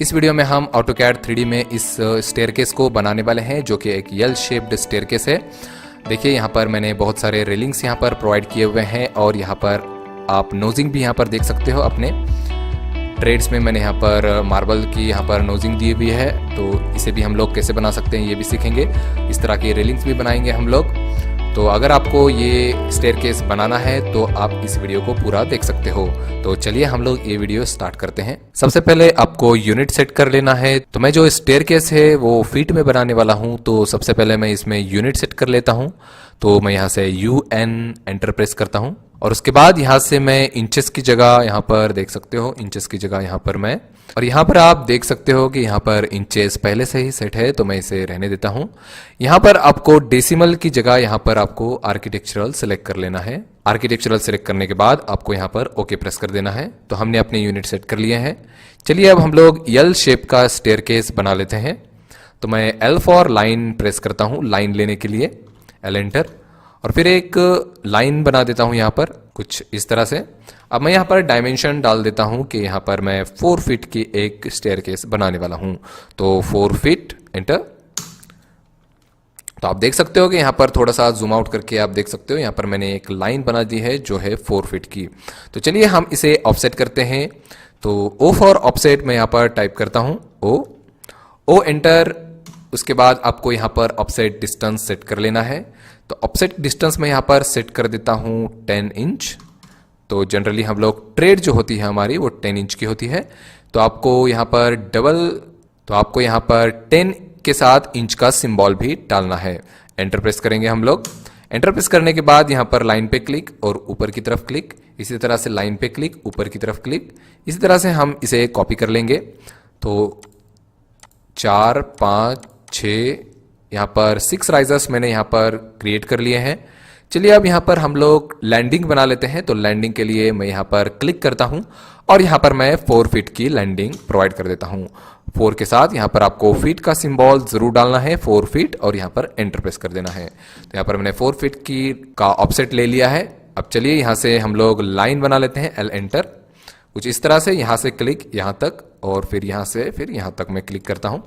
इस वीडियो में हम AutoCAD 3D में इस स्टेयरकेस को बनाने वाले हैं, जो कि एक यल शेप्ड स्टेयरकेस है। देखिए यहाँ पर मैंने बहुत सारे रेलिंग्स यहाँ पर प्रोवाइड किए हुए हैं और यहाँ पर आप नोजिंग भी यहाँ पर देख सकते हो। अपने ट्रेड्स में मैंने यहाँ पर मार्बल की यहाँ पर नोजिंग दी हुई है, तो इसे भी हम लोग कैसे बना सकते हैं ये भी सीखेंगे। इस तरह की रेलिंग्स भी बनाएंगे हम लोग। तो अगर आपको ये स्टेयरकेस बनाना है तो आप इस वीडियो को पूरा देख सकते हो। तो चलिए हम लोग ये वीडियो स्टार्ट करते हैं। सबसे पहले आपको यूनिट सेट कर लेना है। तो मैं जो स्टेयरकेस है वो फीट में बनाने वाला हूँ, तो सबसे पहले मैं इसमें यूनिट सेट कर लेता हूँ। तो मैं यहाँ से UN एंटर प्रेस करता हूँ और उसके बाद यहाँ से मैं इंचेस की जगह यहाँ पर देख सकते हो, इंचेस की जगह यहाँ पर मैं, और यहाँ पर आप देख सकते हो कि यहाँ पर इंचेस पहले से ही सेट है, तो मैं इसे रहने देता हूँ। यहाँ पर आपको डेसिमल की जगह यहाँ पर आपको आर्किटेक्चरल सेलेक्ट कर लेना है। आर्किटेक्चरल सेलेक्ट करने के बाद आपको यहाँ पर ओके प्रेस कर देना है। तो हमने अपने यूनिट सेट कर लिए हैं। चलिए अब हम लोग यल शेप का स्टेयरकेस बना लेते हैं। तो मैं L फॉर लाइन प्रेस करता हूँ, लाइन लेने के लिए L एंटर, और फिर एक लाइन बना देता हूं यहाँ पर कुछ इस तरह से। अब मैं यहाँ पर डायमेंशन डाल देता हूं कि यहाँ पर मैं 4 फीट की एक स्टेयरकेस बनाने वाला हूं। तो 4 फीट एंटर। तो आप देख सकते हो कि यहाँ पर थोड़ा सा जूम आउट करके आप देख सकते हो, यहाँ पर मैंने एक लाइन बना दी है जो है 4 फीट की। तो चलिए हम इसे ऑफसेट करते हैं। तो O फॉर ऑफसेट मैं यहाँ पर टाइप करता हूँ, O एंटर। उसके बाद आपको यहाँ पर ऑफसेट डिस्टेंस सेट कर लेना है। तो ऑफसेट डिस्टेंस में यहाँ पर सेट कर देता हूँ 10 इंच। तो जनरली हम लोग ट्रेड जो होती है हमारी वो 10 इंच की होती है। तो आपको यहाँ पर 10 के साथ इंच का सिंबल भी डालना है। एंटर प्रेस करेंगे हम लोग। एंटर प्रेस करने के बाद यहाँ पर लाइन पे क्लिक और ऊपर की तरफ क्लिक, इसी तरह से लाइन पे क्लिक, ऊपर की तरफ क्लिक, इसी तरह से हम इसे कॉपी कर लेंगे। तो 4, 5, 6, यहाँ पर 6 राइजर्स मैंने यहाँ पर क्रिएट कर लिए हैं। चलिए अब यहाँ पर हम लोग लैंडिंग बना लेते हैं। तो लैंडिंग के लिए मैं यहाँ पर क्लिक करता हूँ और यहाँ पर मैं 4 फीट की लैंडिंग प्रोवाइड कर देता हूँ। 4 के साथ यहाँ पर आपको फीट का सिंबल जरूर डालना है, 4 फीट, और यहाँ पर एंटर प्रेस कर देना है। तो यहाँ पर मैंने 4 फीट की का ऑफसेट ले लिया है। अब चलिए यहाँ से हम लोग लाइन बना लेते हैं, L एंटर। कुछ इस तरह से यहाँ से क्लिक यहाँ तक, और फिर यहाँ से फिर यहाँ तक मैं क्लिक करता हूँ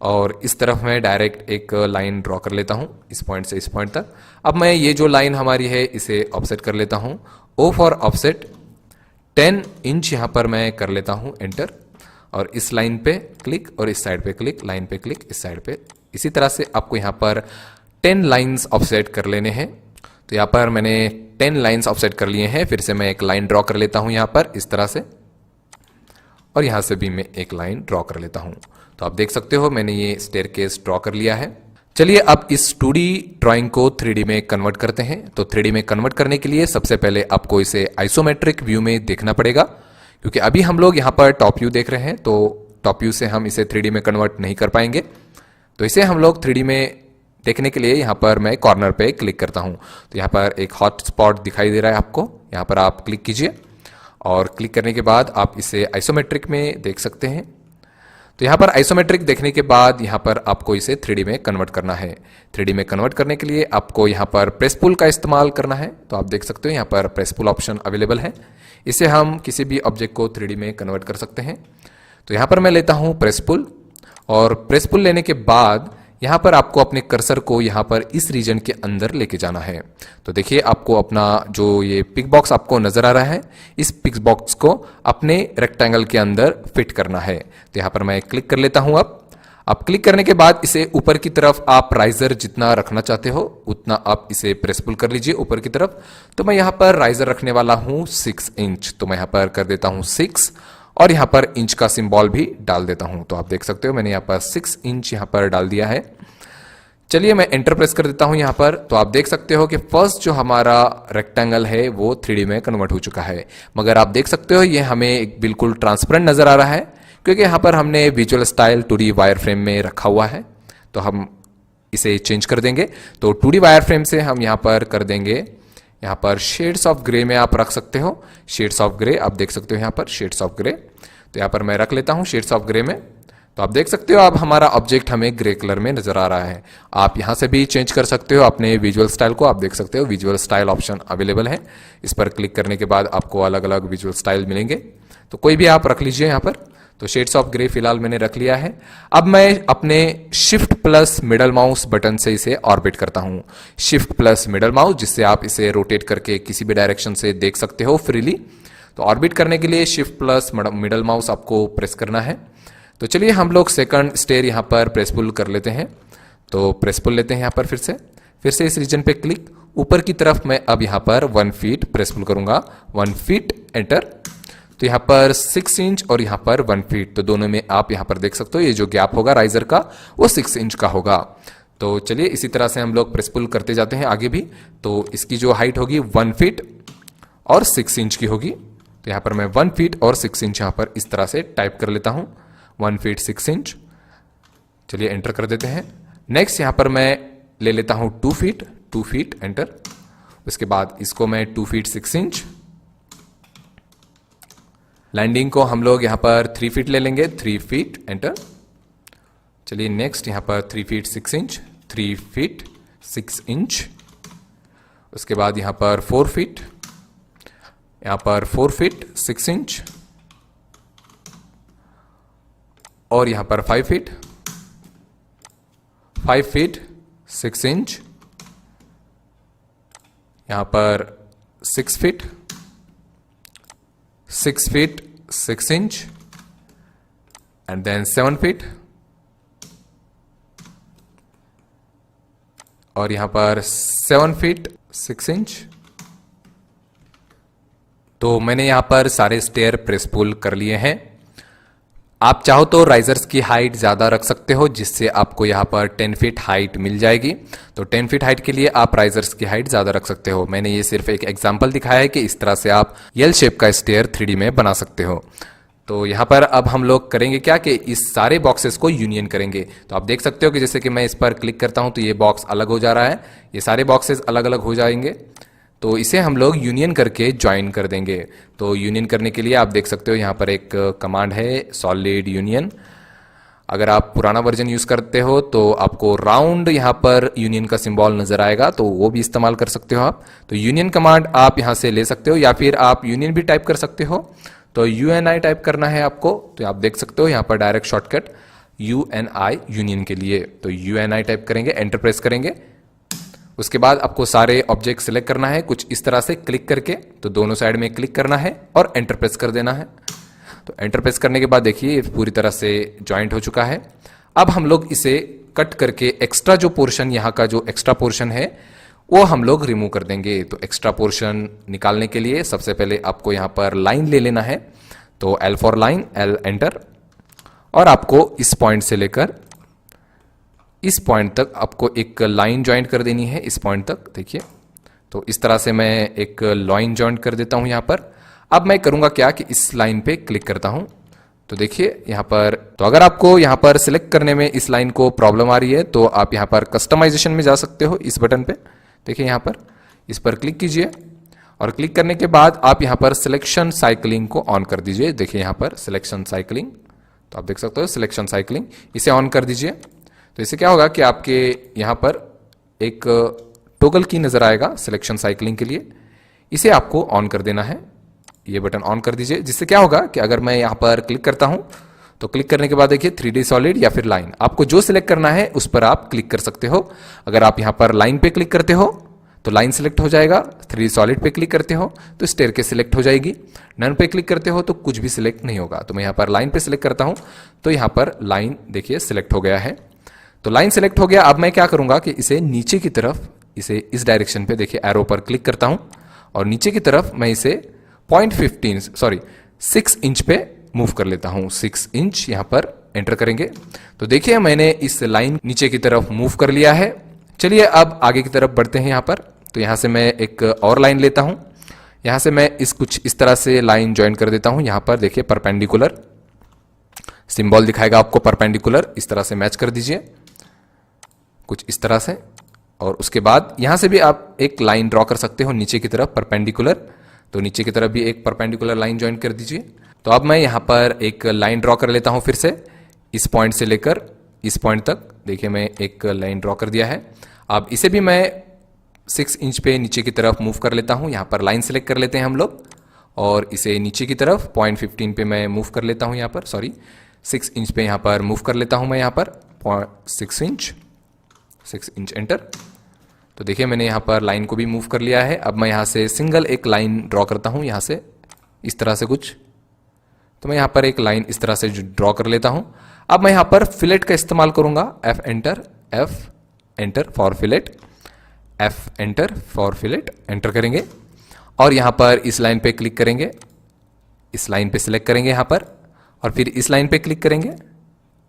और इस तरफ मैं डायरेक्ट एक लाइन ड्रॉ कर लेता हूँ, इस पॉइंट से इस पॉइंट तक। अब मैं ये जो लाइन हमारी है इसे ऑफसेट कर लेता हूँ। O फॉर ऑफसेट 10 इंच यहाँ पर मैं कर लेता हूँ, एंटर, और इस लाइन पे क्लिक और इस साइड पे क्लिक, लाइन पे क्लिक, इस साइड पे। इसी तरह से आपको यहाँ पर 10 लाइन्स ऑफसेट कर लेने हैं। तो यहाँ पर मैंने 10 लाइन्स ऑफसेट कर लिए हैं। फिर से मैं एक लाइन ड्रॉ कर लेता हूँ यहाँ पर इस तरह से, और यहाँ से भी मैं एक लाइन ड्रॉ कर लेता हूँ। तो आप देख सकते हो मैंने ये स्टेयरकेस ड्रॉ कर लिया है। चलिए अब इस 2D ड्राइंग को 3D में कन्वर्ट करते हैं। तो 3D में कन्वर्ट करने के लिए सबसे पहले आपको इसे आइसोमेट्रिक व्यू में देखना पड़ेगा, क्योंकि अभी हम लोग यहाँ पर टॉप व्यू देख रहे हैं। तो टॉप व्यू से हम इसे 3D में कन्वर्ट नहीं कर पाएंगे। तो इसे हम लोग 3D में देखने के लिए यहाँ पर मैं कॉर्नर पे क्लिक करता हूँ। तो यहाँ पर एक हॉट स्पॉट दिखाई दे रहा है आपको, यहाँ पर आप क्लिक कीजिए और क्लिक करने के बाद आप इसे आइसोमेट्रिक में देख सकते हैं। तो यहाँ पर आइसोमेट्रिक देखने के बाद यहाँ पर आपको इसे 3D में कन्वर्ट करना है। 3D में कन्वर्ट करने के लिए आपको यहाँ पर प्रेस पुल का इस्तेमाल करना है। तो आप देख सकते हो यहाँ पर प्रेस पुल ऑप्शन अवेलेबल है। इसे हम किसी भी ऑब्जेक्ट को 3D में कन्वर्ट कर सकते हैं। तो यहाँ पर मैं लेता हूँ प्रेस पुल, और प्रेस पुल लेने के बाद यहाँ पर आपको अपने कर्सर को यहाँ पर इस रीजन के अंदर लेके जाना है। तो देखिए आपको अपना जो ये पिक बॉक्स आपको नजर आ रहा है, इस पिक बॉक्स को अपने रेक्टेंगल के अंदर फिट करना है। तो यहाँ पर मैं क्लिक कर लेता हूँ। अब क्लिक करने के बाद इसे ऊपर की तरफ आप राइजर जितना रखना चाहते हो उतना आप इसे प्रेस पुल कर लीजिए ऊपर की तरफ। तो मैं यहाँ पर राइजर रखने वाला हूँ 6 इंच। तो मैं यहाँ पर कर देता हूँ 6 और यहाँ पर इंच का सिंबल भी डाल देता हूं। तो आप देख सकते हो मैंने यहाँ पर 6 इंच यहाँ पर डाल दिया है। चलिए मैं एंटर प्रेस कर देता हूं यहाँ पर। तो आप देख सकते हो कि फर्स्ट जो हमारा रेक्टेंगल है वो 3D में कन्वर्ट हो चुका है, मगर आप देख सकते हो ये हमें एक बिल्कुल ट्रांसपेरेंट नजर आ रहा है, क्योंकि यहाँ पर हमने visual style 2D wire frame में रखा हुआ है। तो हम इसे चेंज कर देंगे। तो 2D वायर फ्रेम से हम यहाँ पर कर देंगे, यहाँ पर शेड्स ऑफ ग्रे में आप रख सकते हो, शेड्स ऑफ ग्रे आप देख सकते हो यहाँ पर शेड्स ऑफ ग्रे। तो यहाँ पर मैं रख लेता हूँ शेड्स ऑफ ग्रे में। तो आप देख सकते हो अब हमारा ऑब्जेक्ट हमें ग्रे कलर में नजर आ रहा है। आप यहाँ से भी चेंज कर सकते हो अपने विजुअल स्टाइल को। आप देख सकते हो विजुअल स्टाइल ऑप्शन अवेलेबल है, इस पर क्लिक करने के बाद आपको अलग अलग विजुअल स्टाइल मिलेंगे। तो कोई भी आप रख लीजिए यहाँ पर। तो शेड्स ऑफ ग्रे फिलहाल मैंने रख लिया है। अब मैं अपने shift plus middle mouse button से इसे ऑर्बिट करता हूं। शिफ्ट प्लस मिडल माउस, जिससे आप इसे रोटेट करके किसी भी डायरेक्शन से देख सकते हो फ्रीली। तो ऑर्बिट करने के लिए शिफ्ट प्लस मिडल माउस आपको प्रेस करना है। तो चलिए हम लोग सेकंड स्टेयर यहां पर प्रेस पुल कर लेते हैं। तो प्रेस पुल लेते हैं यहां पर फिर से इस रीजन पे क्लिक, ऊपर की तरफ मैं अब यहां पर 1 फीट प्रेस पुल करूंगा। 1 फीट एंटर। तो यहां पर 6 इंच और यहां पर 1 फीट, तो दोनों में आप यहां पर देख सकते हो ये जो गैप होगा राइजर का वो 6 इंच का होगा। तो चलिए इसी तरह से हम लोग प्रेस पुल करते जाते हैं आगे भी। तो इसकी जो हाइट होगी 1 फीट और 6 इंच की होगी। तो यहां पर मैं 1 फीट और 6 इंच यहां पर इस तरह से टाइप कर लेता हूं, 1 फीट 6 इंच। चलिए एंटर कर देते हैं। नेक्स्ट यहां पर मैं ले लेता हूं 2 फीट एंटर। उसके बाद इसको मैं 2 फीट 6 इंच। लैंडिंग को हम लोग यहां पर 3 फीट ले लेंगे, 3 फीट एंटर। चलिए नेक्स्ट यहां पर 3 फीट 6 इंच, 3 फीट 6 इंच। उसके बाद यहां पर 4 फीट, यहां पर 4 फीट 6 इंच और यहां पर 5 फीट 6 इंच। यहां पर 6 feet 6 inch and then 7 feet और यहां पर 7 फीट 6 इंच। तो मैंने यहां पर सारे स्टेयर प्रेस पुल कर लिए हैं। आप चाहो तो राइजर्स की हाइट ज्यादा रख सकते हो, जिससे आपको यहां पर 10 फीट हाइट मिल जाएगी। तो 10 फीट हाइट के लिए आप राइजर्स की हाइट ज्यादा रख सकते हो। मैंने ये सिर्फ एक एग्जांपल दिखाया है कि इस तरह से आप एल शेप का स्टेयर 3D में बना सकते हो। तो यहां पर अब हम लोग करेंगे क्या कि इस सारे बॉक्सेस को यूनियन करेंगे। तो आप देख सकते हो कि जैसे कि मैं इस पर क्लिक करता हूं तो ये बॉक्स अलग हो जा रहा है, ये सारे बॉक्सेस अलग अलग हो जाएंगे। तो इसे हम लोग यूनियन करके ज्वाइन कर देंगे। तो यूनियन करने के लिए आप देख सकते हो यहाँ पर एक कमांड है सॉलिड यूनियन। अगर आप पुराना वर्जन यूज करते हो तो आपको राउंड यहाँ पर यूनियन का सिंबल नजर आएगा, तो वो भी इस्तेमाल कर सकते हो आप। तो यूनियन कमांड आप यहाँ से ले सकते हो या फिर आप यूनियन भी टाइप कर सकते हो। तो UNI टाइप करना है आपको, तो आप देख सकते हो यहाँ पर डायरेक्ट शॉर्टकट UNI यूनियन के लिए। तो UNI टाइप करेंगे, एंटर प्रेस करेंगे। उसके बाद आपको सारे ऑब्जेक्ट सिलेक्ट करना है कुछ इस तरह से क्लिक करके। तो दोनों साइड में क्लिक करना है और एंटर प्रेस कर देना है। तो एंटर प्रेस करने के बाद देखिए ये पूरी तरह से ज्वाइंट हो चुका है। अब हम लोग इसे कट करके एक्स्ट्रा जो पोर्शन, यहाँ का जो एक्स्ट्रा पोर्शन है वो हम लोग रिमूव कर देंगे। तो एक्स्ट्रा पोर्शन निकालने के लिए सबसे पहले आपको यहाँ पर लाइन ले लेना है। तो L for line, L enter. और आपको इस पॉइंट से लेकर इस पॉइंट तक आपको एक लाइन ज्वाइंट कर देनी है, इस पॉइंट तक देखिए। तो इस तरह से मैं एक लाइन ज्वाइंट कर देता हूं यहां पर। अब मैं करूंगा क्या कि इस लाइन पे क्लिक करता हूं। तो देखिए यहां पर, तो अगर आपको यहां पर सिलेक्ट करने में इस लाइन को प्रॉब्लम आ रही है तो आप यहां पर कस्टमाइजेशन में जा सकते हो, इस बटन पे देखिए, यहां पर इस पर क्लिक कीजिए और क्लिक करने के बाद आप यहां पर सिलेक्शन साइक्लिंग को ऑन कर दीजिए। देखिए यहां पर सिलेक्शन साइक्लिंग, तो आप देख सकते हो सिलेक्शन साइक्लिंग, इसे ऑन कर दीजिए। तो इससे क्या होगा कि आपके यहां पर एक टॉगल की नजर आएगा सिलेक्शन साइक्लिंग के लिए, इसे आपको ऑन कर देना है। ये बटन ऑन कर दीजिए, जिससे क्या होगा कि अगर मैं यहां पर क्लिक करता हूं तो क्लिक करने के बाद देखिए 3D सॉलिड या फिर लाइन, आपको जो सिलेक्ट करना है उस पर आप क्लिक कर सकते हो। अगर आप यहां पर लाइन पे क्लिक करते हो तो लाइन सिलेक्ट हो जाएगा, 3D सॉलिड पे क्लिक करते हो तो स्टेयरकेस सिलेक्ट हो जाएगी, नन पे क्लिक करते हो तो कुछ भी सिलेक्ट नहीं होगा। तो मैं यहां पर लाइन पे सिलेक्ट करता हूं तो यहां पर लाइन देखिए सिलेक्ट हो गया है। तो लाइन सिलेक्ट हो गया। अब मैं क्या करूंगा कि इसे नीचे की तरफ, इसे इस डायरेक्शन पे देखिए एरो पर क्लिक करता हूं और नीचे की तरफ मैं इसे 6 इंच पे मूव कर लेता हूं। 6 इंच यहां पर एंटर करेंगे। तो देखिए मैंने इस लाइन नीचे की तरफ मूव कर लिया है। चलिए अब आगे की तरफ बढ़ते हैं यहां पर। तो यहां से मैं एक और लाइन लेता हूं, यहां से मैं कुछ इस तरह से लाइन ज्वाइन कर देता हूं। यहां पर देखिए परपेंडिकुलर सिंबल दिखाएगा आपको, परपेंडिकुलर इस तरह से मैच कर दीजिए कुछ इस तरह से। और उसके बाद यहां से भी आप एक लाइन ड्रॉ कर सकते हो नीचे की तरफ परपेंडिकुलर। तो नीचे की तरफ भी एक परपेंडिकुलर लाइन ज्वाइन कर दीजिए। तो अब मैं यहां पर एक लाइन ड्रॉ कर लेता हूं फिर से, इस पॉइंट से लेकर इस पॉइंट तक देखिए मैं एक लाइन ड्रॉ कर दिया है। अब इसे भी मैं 6 इंच पे नीचे की तरफ मूव कर लेता हूं। यहां पर लाइन सेलेक्ट कर लेते हैं हम लोग और इसे नीचे की तरफ 0.15 पे मैं मूव कर लेता हूं यहाँ पर, सॉरी 6 इंच पे यहाँ पर मूव कर लेता हूं मैं यहाँ पर 6 इंच एंटर। तो देखिए मैंने यहाँ पर लाइन को भी मूव कर लिया है। अब मैं यहाँ से सिंगल एक लाइन ड्रॉ करता हूँ यहाँ से इस तरह से कुछ। तो मैं यहाँ पर एक लाइन इस तरह से ड्रॉ कर लेता हूँ। अब मैं यहाँ पर फिलेट का इस्तेमाल करूंगा, F enter for fillet, F enter for fillet, enter करेंगे और यहाँ पर इस लाइन पे क्लिक करेंगे, इस लाइन पे सिलेक्ट करेंगे यहाँ पर और फिर इस लाइन पे क्लिक करेंगे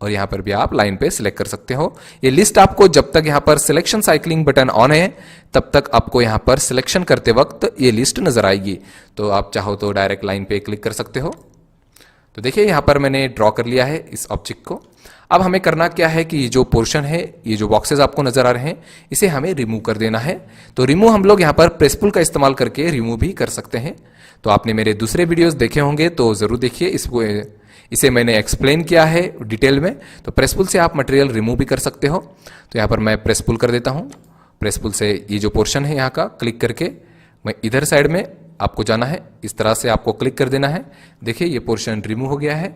और यहाँ पर भी आप लाइन पे सिलेक्ट कर सकते हो। ये लिस्ट आपको जब तक यहाँ पर सिलेक्शन साइक्लिंग बटन ऑन है तब तक आपको यहाँ पर सिलेक्शन करते वक्त ये लिस्ट नजर आएगी। तो आप चाहो तो डायरेक्ट लाइन पे क्लिक कर सकते हो। तो देखिए यहाँ पर मैंने ड्रॉ कर लिया है इस ऑब्जेक्ट को। अब हमें करना क्या है कि ये जो पोर्शन है, ये जो बॉक्सेस आपको नजर आ रहे हैं, इसे हमें रिमूव कर देना है। तो रिमूव हम लोग यहाँ पर प्रेस पुल का इस्तेमाल करके रिमूव भी कर सकते हैं। तो आपने मेरे दूसरे वीडियोस देखे होंगे तो जरूर देखिए, इसे मैंने एक्सप्लेन किया है डिटेल में। तो प्रेस पुल से आप मटेरियल रिमूव भी कर सकते हो। तो यहाँ पर मैं प्रेस पुल कर देता हूँ। प्रेस पुल से ये जो पोर्शन है यहाँ का क्लिक करके मैं इधर साइड में आपको जाना है, इस तरह से आपको क्लिक कर देना है। देखिए ये पोर्शन रिमूव हो गया है।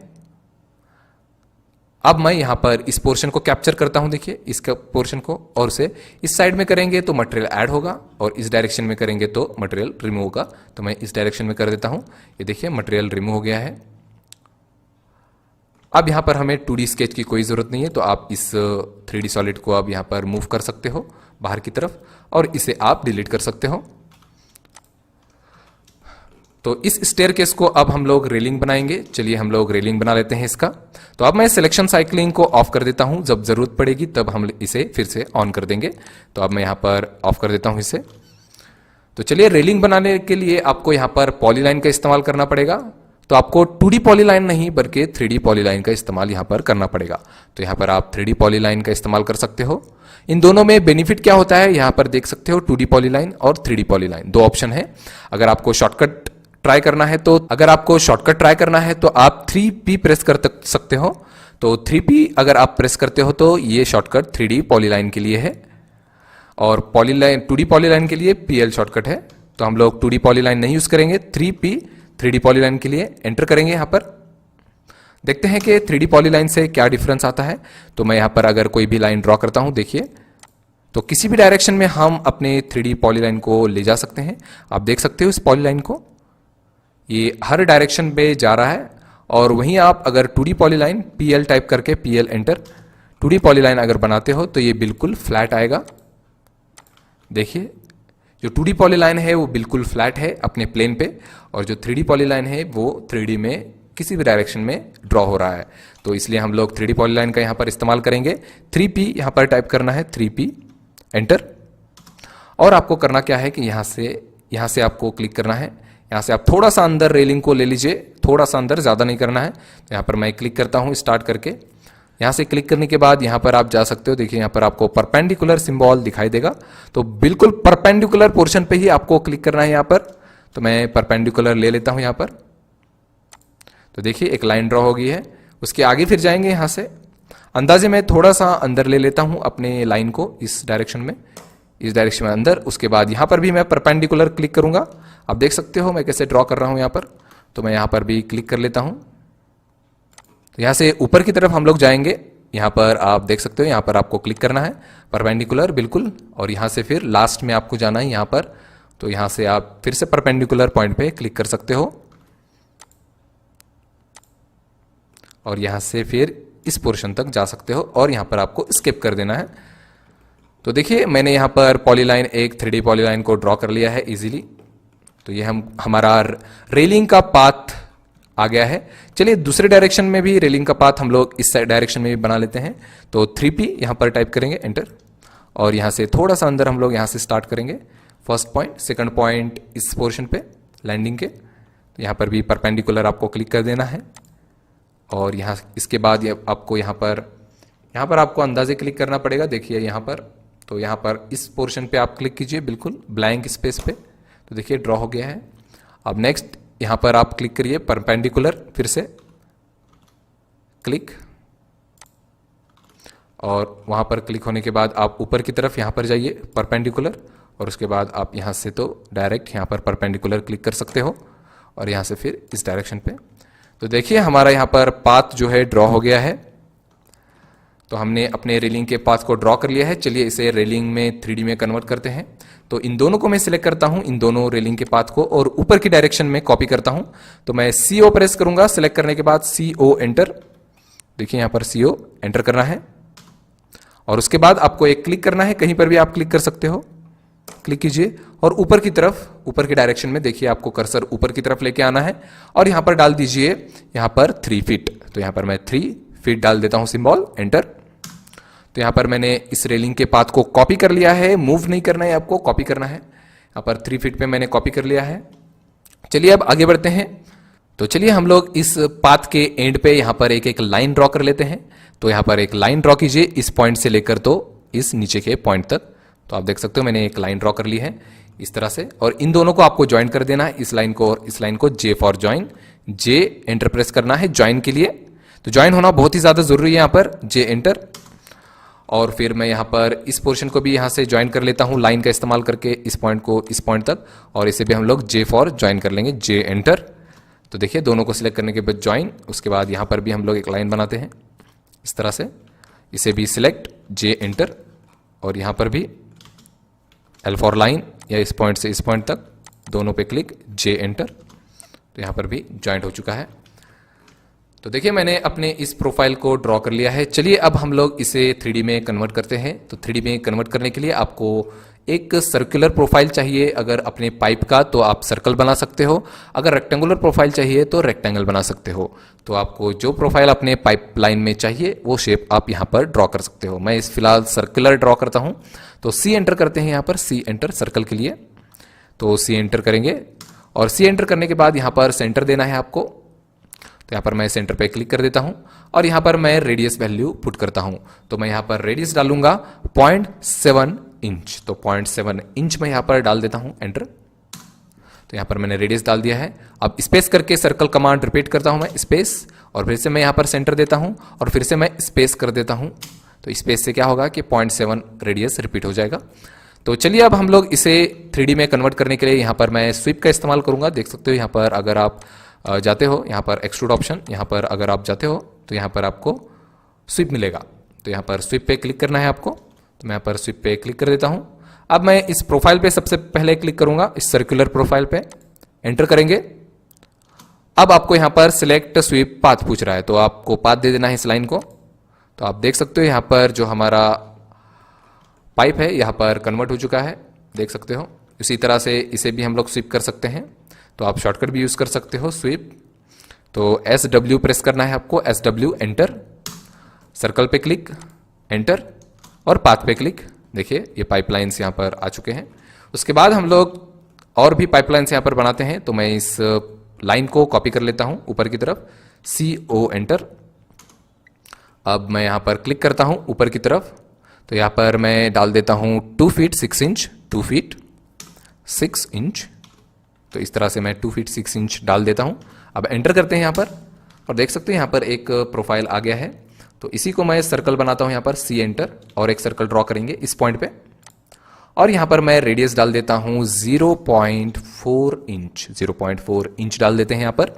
अब मैं यहां पर इस पोर्शन को कैप्चर करता हूं, देखिए इस पोर्शन को, और उसे इस साइड में करेंगे तो मटेरियल ऐड होगा और इस डायरेक्शन में करेंगे तो मटेरियल रिमूव होगा। तो मैं इस डायरेक्शन में कर देता हूं। ये देखिए मटेरियल रिमूव हो गया है। अब यहां पर हमें 2D स्केच की कोई जरूरत नहीं है, तो आप इस 3D सॉलिड को अब यहां पर मूव कर सकते हो बाहर की तरफ और इसे आप डिलीट कर सकते हो। तो इस स्टेयरकेस को अब हम लोग रेलिंग बनाएंगे। चलिए हम लोग रेलिंग बना लेते हैं इसका। तो अब मैं सिलेक्शन साइक्लिंग को ऑफ कर देता हूं, जब जरूरत पड़ेगी तब हम इसे फिर से ऑन कर देंगे। तो अब मैं यहां पर ऑफ कर देता हूं इसे। तो चलिए रेलिंग बनाने के लिए आपको यहां पर पॉलीलाइन का इस्तेमाल करना पड़ेगा। तो आपको 2D पॉलीलाइन नहीं बल्कि 3D पॉलीलाइन का इस्तेमाल यहां पर करना पड़ेगा। तो यहां पर आप 3D पॉलीलाइन का इस्तेमाल कर सकते हो। इन दोनों में बेनिफिट क्या होता है यहां पर देख सकते हो, 2D पॉलीलाइन और 3D पॉलीलाइन, दो ऑप्शन है। अगर आपको शॉर्टकट ट्राई करना है तो आप 3P प्रेस कर सकते हो। तो 3P अगर आप प्रेस करते हो तो ये शॉर्टकट 3D पॉलीलाइन के लिए है और पॉलीलाइन 2D पॉलीलाइन के लिए PL शॉर्टकट है। तो हम लोग 2D पॉलीलाइन नहीं यूज करेंगे, 3P 3D पॉलीलाइन के लिए एंटर करेंगे। यहां पर देखते हैं कि 3D पॉलीलाइन से क्या डिफरेंस आता है। तो मैं यहां पर अगर कोई भी लाइन ड्रॉ करता हूं, देखिए तो किसी भी डायरेक्शन में हम अपने 3D पॉलीलाइन को ले जा सकते हैं। आप देख सकते हो इस पॉलीलाइन को, ये हर डायरेक्शन पे जा रहा है। और वहीं आप अगर 2D पॉलीलाइन PL टाइप करके PL एंटर 2D पॉलीलाइन अगर बनाते हो तो ये बिल्कुल फ्लैट आएगा। देखिए जो 2D पॉलीलाइन है वो बिल्कुल फ्लैट है अपने प्लेन पे, और जो 3D पॉलीलाइन है वो 3D में किसी भी डायरेक्शन में ड्रॉ हो रहा है। तो इसलिए हम लोग 3D पॉलीलाइन का यहां पर इस्तेमाल करेंगे। 3P यहां पर टाइप करना है, 3P एंटर। और आपको करना क्या है कि यहां से आपको क्लिक करना है। यहां से आप थोड़ा सा अंदर रेलिंग को ले लीजिए, थोड़ा सा अंदर, ज्यादा नहीं करना है। तो यहां पर मैं क्लिक करता हूं स्टार्ट करके। यहां से क्लिक करने के बाद यहां पर आप जा सकते हो। देखिए यहां पर आपको परपेंडिकुलर सिंबल दिखाई देगा, तो बिल्कुल परपेंडिकुलर पोर्शन पे ही आपको क्लिक करना है यहां पर। तो मैं परपेंडिकुलर ले लेता हूं यहां पर। तो देखिए एक लाइन ड्रॉ हो गई है। उसके आगे फिर जाएंगे, यहां से अंदाजे मैं थोड़ा सा अंदर ले लेता हूं अपने लाइन को, इस डायरेक्शन में अंदर। उसके बाद यहां पर भी मैं परपेंडिकुलर क्लिक करूंगा। आप देख सकते हो मैं कैसे ड्रॉ कर रहा हूं यहां पर। तो मैं यहां पर भी क्लिक कर लेता हूं। तो यहां से ऊपर की तरफ हम लोग जाएंगे। यहां पर आप देख सकते हो, यहां पर आपको क्लिक करना है परपेंडिकुलर बिल्कुल, और यहां से फिर लास्ट में आपको जाना है यहां पर। तो यहां से आप फिर से परपेंडिकुलर पॉइंट पे क्लिक कर सकते हो और यहां से फिर इस पोर्शन तक जा सकते हो और यहां पर आपको स्किप कर देना है। तो देखिए मैंने यहां पर पॉलीलाइन, एक 3D पॉलीलाइन को ड्रॉ कर लिया है इजीली। तो ये हमारा रेलिंग का पाथ आ गया है। चलिए दूसरे डायरेक्शन में भी रेलिंग का पाथ हम लोग इस डायरेक्शन में भी बना लेते हैं। तो 3P यहां पर टाइप करेंगे एंटर, और यहां से थोड़ा सा अंदर हम लोग यहां से स्टार्ट करेंगे। फर्स्ट पॉइंट, सेकंड पॉइंट इस पोर्शन पे लैंडिंग के। तो यहां पर भी परपेंडिकुलर आपको क्लिक कर देना है और यहां इसके बाद आपको यहां पर आपको अंदाजे क्लिक करना पड़ेगा। देखिए यहां पर, तो यहां पर इस पोर्शन पे आप क्लिक कीजिए बिल्कुल ब्लैंक स्पेस पे। तो देखिए ड्रॉ हो गया है। अब नेक्स्ट यहां पर आप क्लिक करिए परपेंडिकुलर, फिर से क्लिक, और वहां पर क्लिक होने के बाद आप ऊपर की तरफ यहां पर जाइए परपेंडिकुलर, और उसके बाद आप यहां से तो डायरेक्ट यहां पर परपेंडिकुलर क्लिक कर सकते हो और यहाँ से फिर इस डायरेक्शन पे। तो देखिए हमारा यहाँ पर पाथ जो है ड्रॉ हो गया है। तो हमने अपने रेलिंग के पाथ को ड्रॉ कर लिया है। चलिए इसे रेलिंग में 3D में कन्वर्ट करते हैं। तो इन दोनों को मैं सिलेक्ट करता हूं, इन दोनों रेलिंग के पाथ को, और ऊपर की डायरेक्शन में कॉपी करता हूं। तो मैं CO प्रेस करूंगा। सिलेक्ट करने के बाद CO एंटर। देखिए यहां पर CO एंटर करना है और उसके बाद आपको एक क्लिक करना है। कहीं पर भी आप क्लिक कर सकते हो, क्लिक कीजिए और ऊपर की तरफ, ऊपर की डायरेक्शन में देखिए आपको कर्सर ऊपर की तरफ लेके आना है और यहां पर डाल दीजिए यहां पर 3 फीट। तो यहां पर मैं 3 फीट डाल देता हूं, सिंबल एंटर। तो यहां पर मैंने इस रेलिंग के पाथ को कॉपी कर लिया है। मूव नहीं करना है, आपको कॉपी करना है। यहां पर 3 फीट पे मैंने कॉपी कर लिया है। चलिए अब आगे बढ़ते हैं। तो चलिए हम लोग इस पाथ के एंड पे यहां पर एक एक लाइन ड्रॉ कर लेते हैं। तो यहां पर एक लाइन ड्रॉ कीजिए इस पॉइंट से लेकर तो इस नीचे के पॉइंट तक। तो आप देख सकते हो मैंने एक लाइन ड्रॉ कर ली है इस तरह से, और इन दोनों को आपको ज्वाइन कर देना है, इस लाइन को और इस लाइन को। J for join, J enter press करना है ज्वाइन के लिए। तो ज्वाइन होना बहुत ही ज्यादा जरूरी है यहां पर, J एंटर। और फिर मैं यहां पर इस पोर्शन को भी यहां से ज्वाइन कर लेता हूं लाइन का इस्तेमाल करके, इस पॉइंट को इस पॉइंट तक, और इसे भी हम लोग J फॉर ज्वाइन कर लेंगे, J एंटर। तो देखिए दोनों को सिलेक्ट करने के बाद ज्वाइन, उसके बाद यहां पर भी हम लोग एक लाइन बनाते हैं इस तरह से, इसे भी सिलेक्ट, J एंटर, और यहां पर भी L फॉर लाइन, या इस पॉइंट से इस पॉइंट तक दोनों पे क्लिक, J एंटर। तो यहां पर भी ज्वाइंट हो चुका है। तो देखिए मैंने अपने इस प्रोफाइल को ड्रॉ कर लिया है। चलिए अब हम लोग इसे 3D में कन्वर्ट करते हैं। तो 3D में कन्वर्ट करने के लिए आपको एक सर्कुलर प्रोफाइल चाहिए। अगर अपने पाइप का तो आप सर्कल बना सकते हो, अगर रेक्टेंगुलर प्रोफाइल चाहिए तो रेक्टेंगल बना सकते हो। तो आपको जो प्रोफाइल अपने पाइप लाइन में चाहिए वो शेप आप यहाँ पर ड्रॉ कर सकते हो। मैं इस फिलहाल सर्कुलर ड्रॉ करता हूँ। तो C एंटर करते हैं यहाँ पर, C एंटर सर्कल के लिए। तो C एंटर करेंगे और C एंटर करने के बाद यहाँ पर सेंटर देना है आपको। तो यहाँ पर मैं सेंटर पे क्लिक कर देता हूं और यहाँ पर मैं रेडियस वैल्यू पुट करता हूं। तो मैं यहाँ पर रेडियस डालूंगा 0.7 इंच। तो 0.7 इंच मैं यहाँ पर डाल देता हूं, एंटर। तो यहाँ पर मैंने रेडियस डाल दिया है। अब स्पेस करके सर्कल कमांड रिपीट करता हूं मैं, स्पेस, और फिर से मैं यहाँ पर सेंटर देता हूं और फिर से मैं स्पेस कर देता हूं। तो स्पेस से क्या होगा कि 0.7 रेडियस रिपीट हो जाएगा। तो चलिए अब हम लोग इसे 3D में कन्वर्ट करने के लिए यहाँ पर मैं स्वीप का इस्तेमाल करूंगा। देख सकते हो यहाँ पर अगर आप जाते हो, यहाँ पर एक्सट्रूड ऑप्शन, यहाँ पर अगर आप जाते हो तो यहाँ पर आपको स्वीप मिलेगा। तो यहाँ पर स्वीप पे क्लिक करना है आपको। तो मैं यहाँ पर स्वीप पे क्लिक कर देता हूँ। अब मैं इस प्रोफाइल पे सबसे पहले क्लिक करूंगा, इस सर्कुलर प्रोफाइल पे एंटर करेंगे। अब आपको यहाँ पर सिलेक्ट स्वीप पाथ पूछ रहा है, तो आपको पाथ दे देना है इस लाइन को। तो आप देख सकते हो यहाँ पर जो हमारा पाइप है यहाँ पर कन्वर्ट हो चुका है, देख सकते हो। इसी तरह से इसे भी हम लोग स्वीप कर सकते हैं। तो आप शॉर्टकट भी यूज कर सकते हो, स्वीप। तो SW प्रेस करना है आपको, SW एंटर, सर्कल पे क्लिक, एंटर, और पाथ पे क्लिक। देखिए ये पाइपलाइंस यहाँ पर आ चुके हैं। उसके बाद हम लोग और भी पाइपलाइंस यहाँ पर बनाते हैं। तो मैं इस लाइन को कॉपी कर लेता हूं ऊपर की तरफ, CO एंटर। अब मैं यहाँ पर क्लिक करता हूं ऊपर की तरफ। तो यहाँ पर मैं डाल देता हूं 2 फीट 6 इंच, 2 फीट 6 इंच। तो इस तरह से मैं 2 फीट 6 इंच डाल देता हूं। अब एंटर करते हैं यहाँ पर और देख सकते हैं यहाँ पर एक प्रोफाइल आ गया है। तो इसी को मैं सर्कल बनाता हूं यहाँ पर, C एंटर, और एक सर्कल ड्रॉ करेंगे इस पॉइंट पे। और यहाँ पर मैं रेडियस डाल देता हूं 0.4 इंच, 0.4 इंच डाल देते हैं यहाँ पर,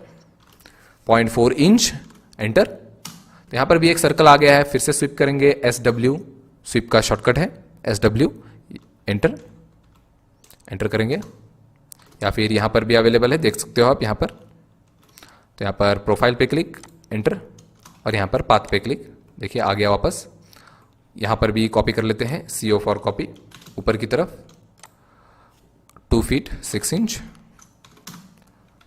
0.4 इंच, एंटर। तो यहाँ पर भी एक सर्कल आ गया है। फिर से स्वीप करेंगे, SW, स्वीप का शॉर्टकट है, SW एंटर, एंटर करेंगे। या फिर यहाँ पर भी अवेलेबल है, देख सकते हो आप यहाँ पर। तो यहाँ पर प्रोफाइल पे क्लिक, एंटर, और यहाँ पर पाथ पे क्लिक। देखिए आ गया वापस। यहाँ पर भी कॉपी कर लेते हैं, CO फॉर कॉपी, ऊपर की तरफ 2 फीट 6 इंच,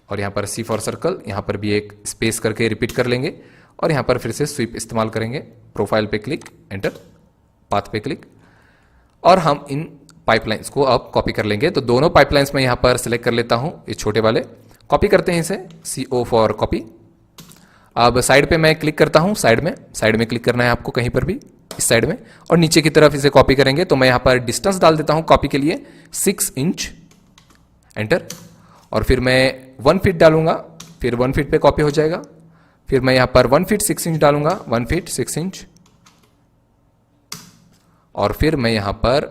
और यहाँ पर C फॉर सर्कल। यहाँ पर भी एक स्पेस करके रिपीट कर लेंगे और यहाँ पर फिर से स्वीप इस्तेमाल करेंगे। प्रोफाइल पे क्लिक, एंटर, पाथ पे क्लिक, और हम इन पाइपलाइंस को अब कॉपी कर लेंगे। तो दोनों पाइपलाइंस में यहाँ पर सिलेक्ट कर लेता हूँ, ये छोटे वाले कॉपी करते हैं इसे, CO फॉर कॉपी। अब साइड पे मैं क्लिक करता हूँ, साइड में क्लिक करना है आपको कहीं पर भी, इस साइड में, और नीचे की तरफ इसे कॉपी करेंगे। तो मैं यहाँ पर डिस्टेंस डाल देता हूँ कॉपी के लिए 6 इंच, एंटर, और फिर मैं 1 फीट डालूंगा, फिर 1 फीट पे कॉपी हो जाएगा। फिर मैं यहाँ पर 1 फीट 6 इंच डालूंगा, 1 फीट 6 इंच, और फिर मैं यहाँ पर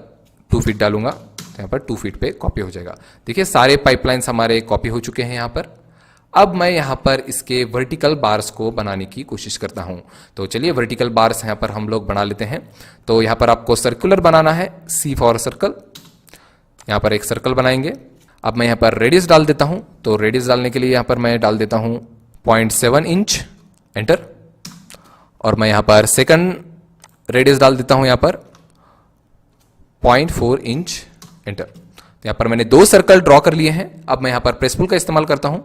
2 फीट डालूंगा। तो यहाँ पर 2 फीट पे कॉपी हो जाएगा। देखिए सारे पाइपलाइंस हमारे कॉपी हो चुके हैं यहाँ पर। अब मैं यहां पर इसके वर्टिकल बार्स को बनाने की कोशिश करता हूं। तो चलिए वर्टिकल बार्स यहां पर हम लोग बना लेते हैं। तो यहां पर आपको सर्कुलर बनाना है, C फॉर सर्कल। यहां पर एक सर्कल बनाएंगे। अब मैं यहां पर रेडियस डाल देता हूं। तो रेडियस डालने के लिए यहां पर मैं डाल देता हूं 0.7 इंच, एंटर। और मैं यहां पर सेकंड रेडियस डाल देता हूं यहां पर 0.4 इंच, एंटर। तो यहां पर मैंने 2 सर्कल ड्रॉ कर लिए हैं। अब मैं यहां पर प्रेस पुल का इस्तेमाल करता हूं।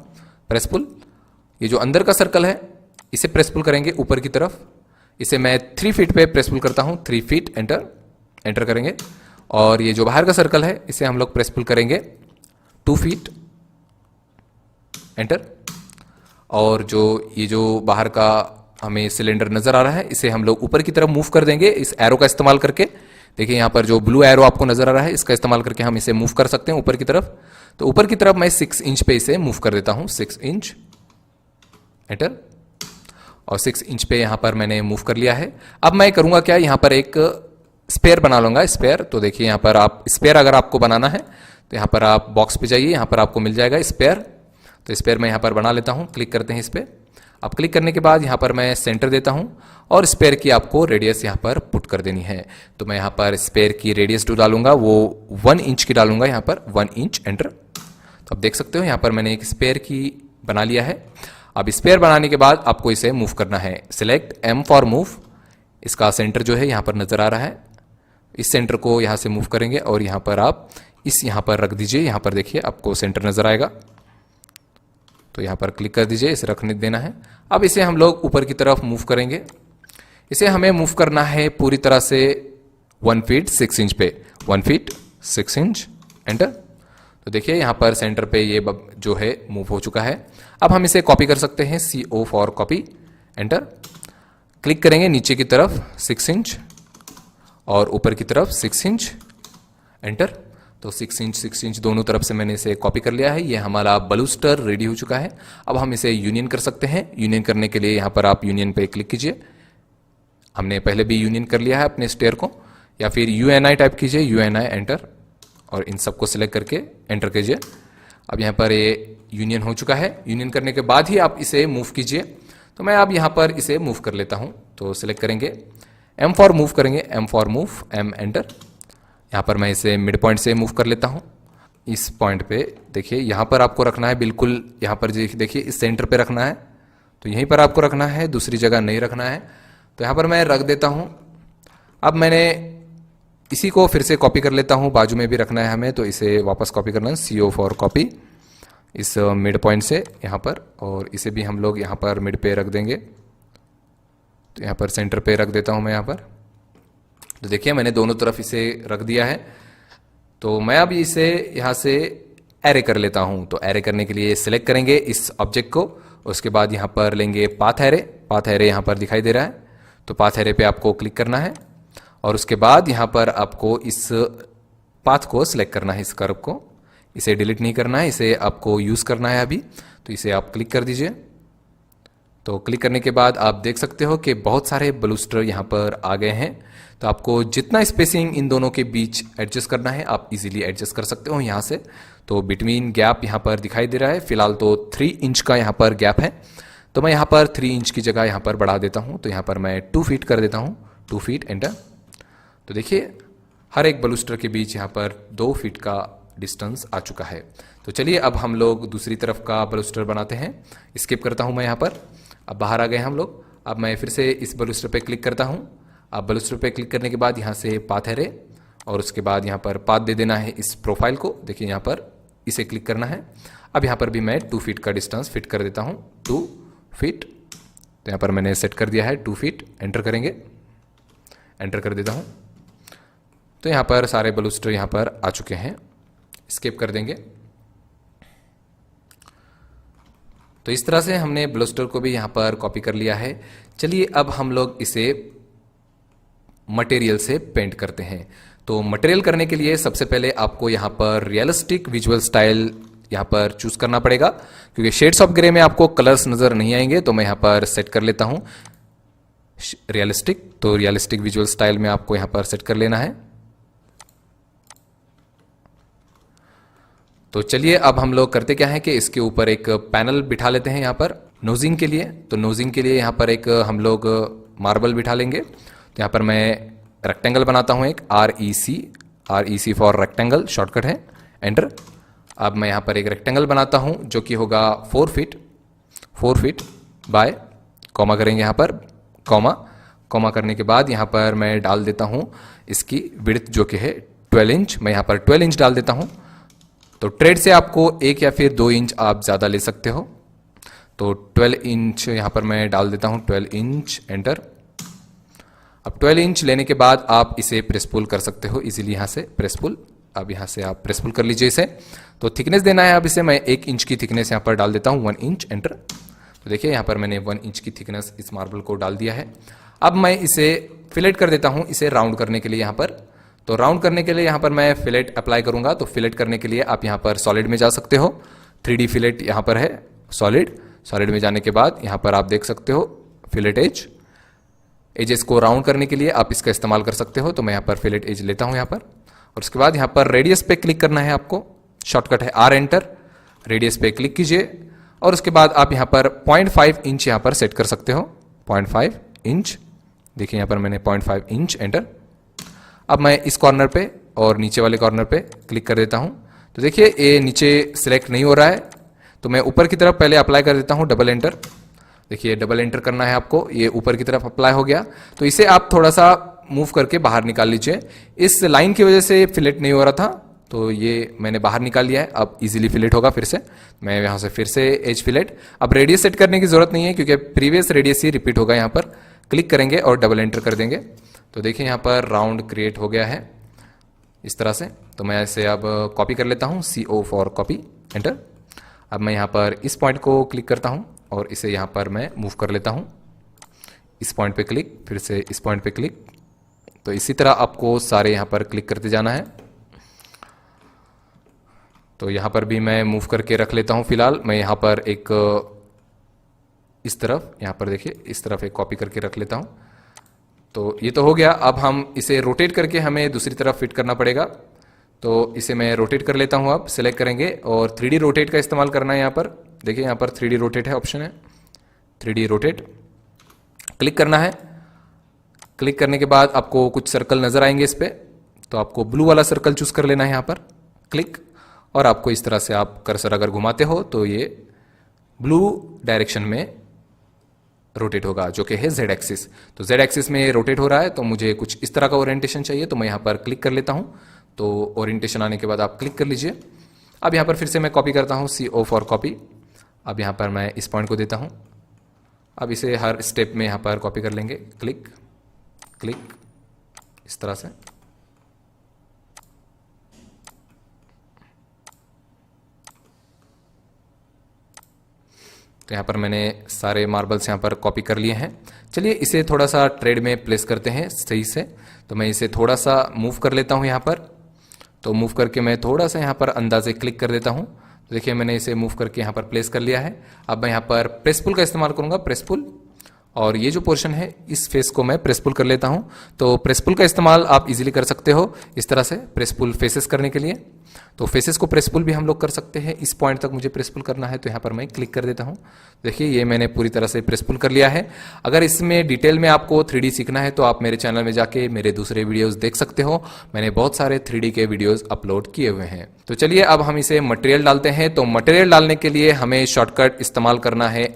प्रेस पुल, ये जो अंदर का सर्कल है इसे प्रेस पुल करेंगे ऊपर की तरफ। इसे मैं 3 फीट पे प्रेस पुल करता हूं, 3 फीट, एंटर। एंटर करेंगे। और ये जो बाहर का सर्कल है इसे हम लोग प्रेस पुल करेंगे 2 फीट, एंटर। और ये जो बाहर का हमें सिलेंडर नजर आ रहा है इसे हम लोग ऊपर की तरफ मूव कर देंगे इस एरो का इस्तेमाल करके। देखिए यहां पर जो ब्लू एरो आपको नजर आ रहा है इसका इस्तेमाल करके हम इसे मूव कर सकते हैं ऊपर की तरफ। तो ऊपर की तरफ मैं 6 इंच पे इसे मूव कर देता हूं, 6 इंच, एंटर। और 6 इंच पे यहां पर मैंने मूव कर लिया है। अब मैं करूंगा क्या, यहां पर एक स्पेयर बना लूंगा, स्पेयर। तो देखिए यहां पर आप स्पेयर अगर आपको बनाना है तो यहां पर आप बॉक्स पे जाइए, यहां पर आपको मिल जाएगा स्पेयर। तो स्पेयर मैं यहां पर बना लेता हूं, क्लिक करते हैं इस पे। अब क्लिक करने के बाद यहां पर मैं सेंटर देता हूं और स्पेयर की आपको रेडियस यहां पर पुट कर देनी है। तो मैं यहां पर स्पेयर की रेडियस जो डालूंगा वो 1 इंच की डालूंगा, यहां पर 1 इंच, एंटर। तो आप देख सकते हो यहां पर मैंने एक स्पेयर की बना लिया है। अब स्पेयर बनाने के बाद आपको इसे मूव करना है। Select M for move. इसका सेंटर जो है यहां पर नजर आ रहा है, इस सेंटर को यहां से मूव करेंगे और यहां पर आप यहां पर रख दीजिए। यहां पर देखिए आपको सेंटर नजर आएगा, तो यहां पर क्लिक कर दीजिए, इसे रखने देना है। अब इसे हम लोग ऊपर की तरफ मूव करेंगे। इसे हमें मूव करना है पूरी तरह से 1 फीट 6 इंच पे, 1 फीट 6 इंच, एंटर। तो देखिए यहां पर सेंटर पे ये जो है मूव हो चुका है। अब हम इसे कॉपी कर सकते हैं, CO for copy, enter. Click करेंगे नीचे की तरफ 6 इंच और ऊपर की तरफ 6 इंच, एंटर। तो 6 इंच दोनों तरफ से मैंने इसे कॉपी कर लिया है। ये हमारा बलूस्टर रेडी हो चुका है। अब हम इसे यूनियन कर सकते हैं। यूनियन करने के लिए यहां पर आप यूनियन पे क्लिक कीजिए। हमने पहले भी यूनियन कर लिया है अपने स्टेयर को, या फिर UNI टाइप कीजिए, UNI, एंटर। और इन सबको सिलेक्ट करके एंटर कीजिए। अब यहां पर ये यूनियन हो चुका है। यूनियन करने के बाद ही आप इसे मूव कीजिए। तो मैं अब यहां पर इसे मूव कर लेता हूं। तो सिलेक्ट करेंगे, M फॉर मूव करेंगे, M for move, M, enter. यहां पर मैं इसे मिड पॉइंट से मूव कर लेता हूं। इस पॉइंट पे देखिए यहां पर आपको रखना है, बिल्कुल यहां पर देखिए इस सेंटर पे रखना है। तो यहीं पर आपको रखना है, दूसरी जगह नहीं रखना है। तो यहां पर मैं रख देता हूं। अब मैंने इसी को फिर से कॉपी कर लेता हूं, बाजू में भी रखना है हमें, तो इसे वापस कॉपी करना है, CO फॉर कॉपी, इस मिड पॉइंट से यहां पर। और इसे भी हम लोग यहां पर मिड पे रख देंगे। तो यहां पर सेंटर पे रख देता हूं मैं यहां पर। तो देखिए मैंने दोनों तरफ इसे रख दिया है। तो मैं अब इसे यहां से एरे कर लेता हूं। तो एरे करने के लिए सिलेक्ट करेंगे इस ऑब्जेक्ट को, उसके बाद यहां पर लेंगे पाथ एरे। पाथ एरे यहां पर दिखाई दे रहा है, तो पाथ एरे पे आपको क्लिक करना है और उसके बाद यहां पर आपको इस पाथ को सिलेक्ट करना है, इस कर्व को। इसे डिलीट नहीं करना है, इसे आपको यूज करना है अभी। तो इसे आप क्लिक कर दीजिए। तो क्लिक करने के बाद आप देख सकते हो कि बहुत सारे बलूस्टर यहां पर आ गए हैं। तो आपको जितना स्पेसिंग इन दोनों के बीच एडजस्ट करना है आप इजीली एडजस्ट कर सकते हो यहां से। तो बिटवीन गैप यहां पर दिखाई दे रहा है, फिलहाल तो 3 इंच का यहां पर गैप है। तो मैं यहां पर 3 इंच की जगह यहां पर बढ़ा देता हूं। तो यहां पर मैं 2 फीट कर देता हूं, 2 फीट, एंटर। तो देखिए हर एक बलूस्टर के बीच यहां पर 2 फीट का डिस्टेंस आ चुका है। तो चलिए अब हम लोग दूसरी तरफ का बलूस्टर बनाते हैं। स्किप करता हूं मैं यहां पर। अब बाहर आ गए हम लोग। अब मैं फिर से इस बलूस्टर पे क्लिक करता हूं। अब बलूस्टर पे क्लिक करने के बाद यहां से पाथ एरे और उसके बाद यहां पर पाथ दे देना है इस प्रोफाइल को। देखिए यहां पर इसे क्लिक करना है। अब यहां पर भी मैं 2 फीट का डिस्टेंस फिट कर देता हूं, 2 फीट। तो यहां पर मैंने सेट कर दिया है 2 फीट, एंटर करेंगे, एंटर कर देता हूं। तो यहां पर सारे बलूस्टर यहां पर आ चुके हैं। स्किप कर देंगे। तो इस तरह से हमने बलूस्टर को भी यहां पर कॉपी कर लिया है। चलिए अब हम लोग इसे मटेरियल से पेंट करते हैं। तो मटेरियल करने के लिए सबसे पहले आपको यहां पर रियलिस्टिक विजुअल स्टाइल यहां पर चूज करना पड़ेगा, क्योंकि शेड्स ऑफ ग्रे में आपको कलर्स नजर नहीं आएंगे। तो मैं यहां पर सेट कर लेता हूं रियलिस्टिक। तो रियलिस्टिक विजुअल स्टाइल में आपको यहां पर सेट कर लेना है। तो चलिए अब हम लोग करते क्या है कि इसके ऊपर एक पैनल बिठा लेते हैं यहाँ पर नोजिंग के लिए। तो नोजिंग के लिए यहाँ पर एक हम लोग मार्बल बिठा लेंगे। तो यहाँ पर मैं रेक्टेंगल बनाता हूँ एक REC फॉर रेक्टेंगल शॉर्टकट है, एंटर। अब मैं यहाँ पर एक रेक्टेंगल बनाता हूँ जो कि होगा 4 फीट बाय, कॉमा करेंगे यहाँ पर, कॉमा करने के बाद यहाँ पर मैं डाल देता हूँ इसकी विड्थ जो कि है 12 इंच। मैं यहाँ पर 12 इंच डाल देता हूँ। तो ट्रेड से आपको 1 या फिर 2 इंच आप ज़्यादा ले सकते हो। तो 12 इंच यहाँ पर मैं डाल देता हूँ, 12 इंच, एंटर। अब 12 इंच लेने के बाद आप इसे प्रेस पुल कर सकते हो इजीली, यहाँ से प्रेस पुल। अब यहाँ से आप प्रेस पुल कर लीजिए इसे। तो थिकनेस देना है, अब इसे मैं 1 इंच की थिकनेस यहाँ पर डाल देता हूँ, 1 इंच, एंटर। तो देखिए यहाँ पर मैंने 1 इंच की थिकनेस इस मार्बल को डाल दिया है। अब मैं इसे फिलेट कर देता हूँ, इसे राउंड करने के लिए यहाँ पर। तो राउंड करने के लिए यहाँ पर मैं फिलेट अप्लाई करूंगा। तो फिलेट करने के लिए आप यहाँ पर सॉलिड में जा सकते हो, 3D फिलेट यहाँ पर है, सॉलिड में जाने के बाद यहाँ पर आप देख सकते हो फिलेट एजेस को राउंड करने के लिए आप इसका इस्तेमाल कर सकते हो। तो मैं यहाँ पर फिलेट एज लेता हूँ यहाँ पर, और उसके बाद यहाँ पर रेडियस पे क्लिक करना है आपको, शॉर्टकट है R, एंटर। रेडियस पे क्लिक कीजिए और उसके बाद आप यहाँ पर 0.5 इंच यहाँ पर सेट कर सकते हो, 0.5 इंच। देखिए यहाँ पर मैंने 0.5 इंच, एंटर। अब मैं इस कॉर्नर पे और नीचे वाले कॉर्नर पे क्लिक कर देता हूं। तो देखिए ये नीचे सिलेक्ट नहीं हो रहा है, तो मैं ऊपर की तरफ पहले अप्लाई कर देता हूं, डबल एंटर। देखिए डबल एंटर करना है आपको, ये ऊपर की तरफ अप्लाई हो गया। तो इसे आप थोड़ा सा मूव करके बाहर निकाल लीजिए। इस लाइन की वजह से फिलेट नहीं हो रहा था, तो ये मैंने बाहर निकाल लिया है। अब इजीली फिलेट होगा फिर से। मैं यहाँ से फिर से एज फिलेट। अब रेडियस सेट करने की जरूरत नहीं है क्योंकि प्रीवियस रेडियस ही रिपीट होगा। यहाँ पर क्लिक करेंगे और डबल एंटर कर देंगे। तो देखिए यहाँ पर राउंड क्रिएट हो गया है इस तरह से। तो मैं इसे अब कॉपी कर लेता हूँ, CO फॉर कॉपी, एंटर। अब मैं यहाँ पर इस पॉइंट को क्लिक करता हूँ और इसे यहाँ पर मैं मूव कर लेता हूँ। इस पॉइंट पे क्लिक, फिर से इस पॉइंट पे क्लिक। तो इसी तरह आपको सारे यहाँ पर क्लिक करते जाना है। तो यहाँ पर भी मैं मूव करके रख लेता हूँ। फिलहाल मैं यहाँ पर एक इस तरफ, यहाँ पर देखिए इस तरफ एक कॉपी करके रख लेता हूँ। तो ये तो हो गया। अब हम इसे रोटेट करके हमें दूसरी तरफ फिट करना पड़ेगा। तो इसे मैं रोटेट कर लेता हूँ। अब सिलेक्ट करेंगे और 3D रोटेट का इस्तेमाल करना है यहाँ पर। देखिए यहाँ पर 3D रोटेट है, ऑप्शन है 3D रोटेट, क्लिक करना है। क्लिक करने के बाद आपको कुछ सर्कल नजर आएंगे इस पे, तो आपको ब्लू वाला सर्कल चूज कर लेना है यहाँ पर, क्लिक। और आपको इस तरह से आप कर्सर अगर घुमाते हो तो ये ब्लू डायरेक्शन में रोटेट होगा, जो कि है Z एक्सिस। तो Z एक्सिस में रोटेट हो रहा है, तो मुझे कुछ इस तरह का ओरिएंटेशन चाहिए। तो मैं यहाँ पर क्लिक कर लेता हूँ। तो ओरिएंटेशन आने के बाद आप क्लिक कर लीजिए। अब यहाँ पर फिर से मैं कॉपी करता हूँ, CO फॉर कॉपी। अब यहाँ पर मैं इस पॉइंट को देता हूँ। अब इसे हर स्टेप में यहाँ पर कॉपी कर लेंगे, क्लिक क्लिक, इस तरह से। तो यहाँ पर मैंने सारे मार्बल्स यहाँ पर कॉपी कर लिए हैं। चलिए इसे थोड़ा सा ट्रेड में प्लेस करते हैं सही से। तो मैं इसे थोड़ा सा मूव कर लेता हूँ यहाँ पर। तो मूव करके मैं थोड़ा सा यहाँ पर अंदाजे क्लिक कर देता हूँ। तो देखिए मैंने इसे मूव करके यहाँ पर प्लेस कर लिया है। अब मैं यहाँ पर प्रेस पुल का इस्तेमाल करूँगा, प्रेस पुल। और ये जो पोर्शन है इस फेस को मैं प्रेस पुल कर लेता हूँ। तो प्रेस पुल का इस्तेमाल आप इजीली कर सकते हो इस तरह से, प्रेस पुल फेसेस करने के लिए। तो फेसेस को प्रेस पुल भी हम लोग कर सकते हैं। इस पॉइंट तक मुझे प्रेस पुल करना है, तो यहाँ पर मैं क्लिक कर देता हूँ। देखिए ये मैंने पूरी तरह से प्रेस पुल कर लिया है। अगर इसमें डिटेल में आपको 3D सीखना है तो आप मेरे चैनल में जाके मेरे दूसरे वीडियोस देख सकते हो। मैंने बहुत सारे 3D के वीडियोस अपलोड किए हुए हैं। तो चलिए अब हम इसे मटेरियल डालते हैं। तो मटेरियल डालने के लिए हमें शॉर्टकट इस्तेमाल करना है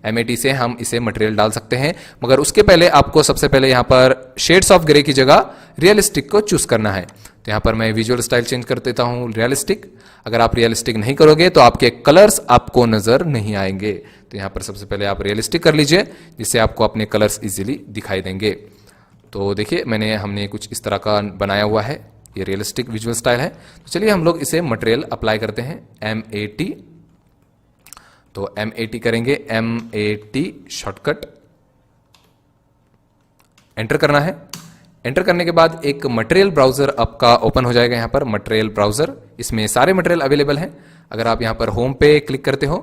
MAT से हम इसे मटेरियल डाल सकते हैं। मगर उसके पहले आपको सबसे पहले यहाँ पर शेड्स ऑफ ग्रे की जगह रियलिस्टिक को चूज करना है। तो यहाँ पर मैं विजुअल स्टाइल चेंज कर देता हूँ रियलिस्टिक। अगर आप रियलिस्टिक नहीं करोगे तो आपके कलर्स आपको नजर नहीं आएंगे। तो यहाँ पर सबसे पहले आप रियलिस्टिक कर लीजिए, जिससे आपको अपने कलर्स इजीली दिखाई देंगे। तो देखिए हमने कुछ इस तरह का बनाया हुआ है, ये रियलिस्टिक विजुअल स्टाइल है। तो चलिए हम लोग इसे मटेरियल अप्लाई करते हैं, MAT। तो MAT करेंगे, MAT शॉर्टकट, एंटर करना है। एंटर करने के बाद एक मटेरियल ब्राउजर आपका ओपन हो जाएगा। यहाँ पर मटेरियल ब्राउजर, इसमें सारे मटेरियल अवेलेबल हैं। अगर आप यहाँ पर होम पे क्लिक करते हो,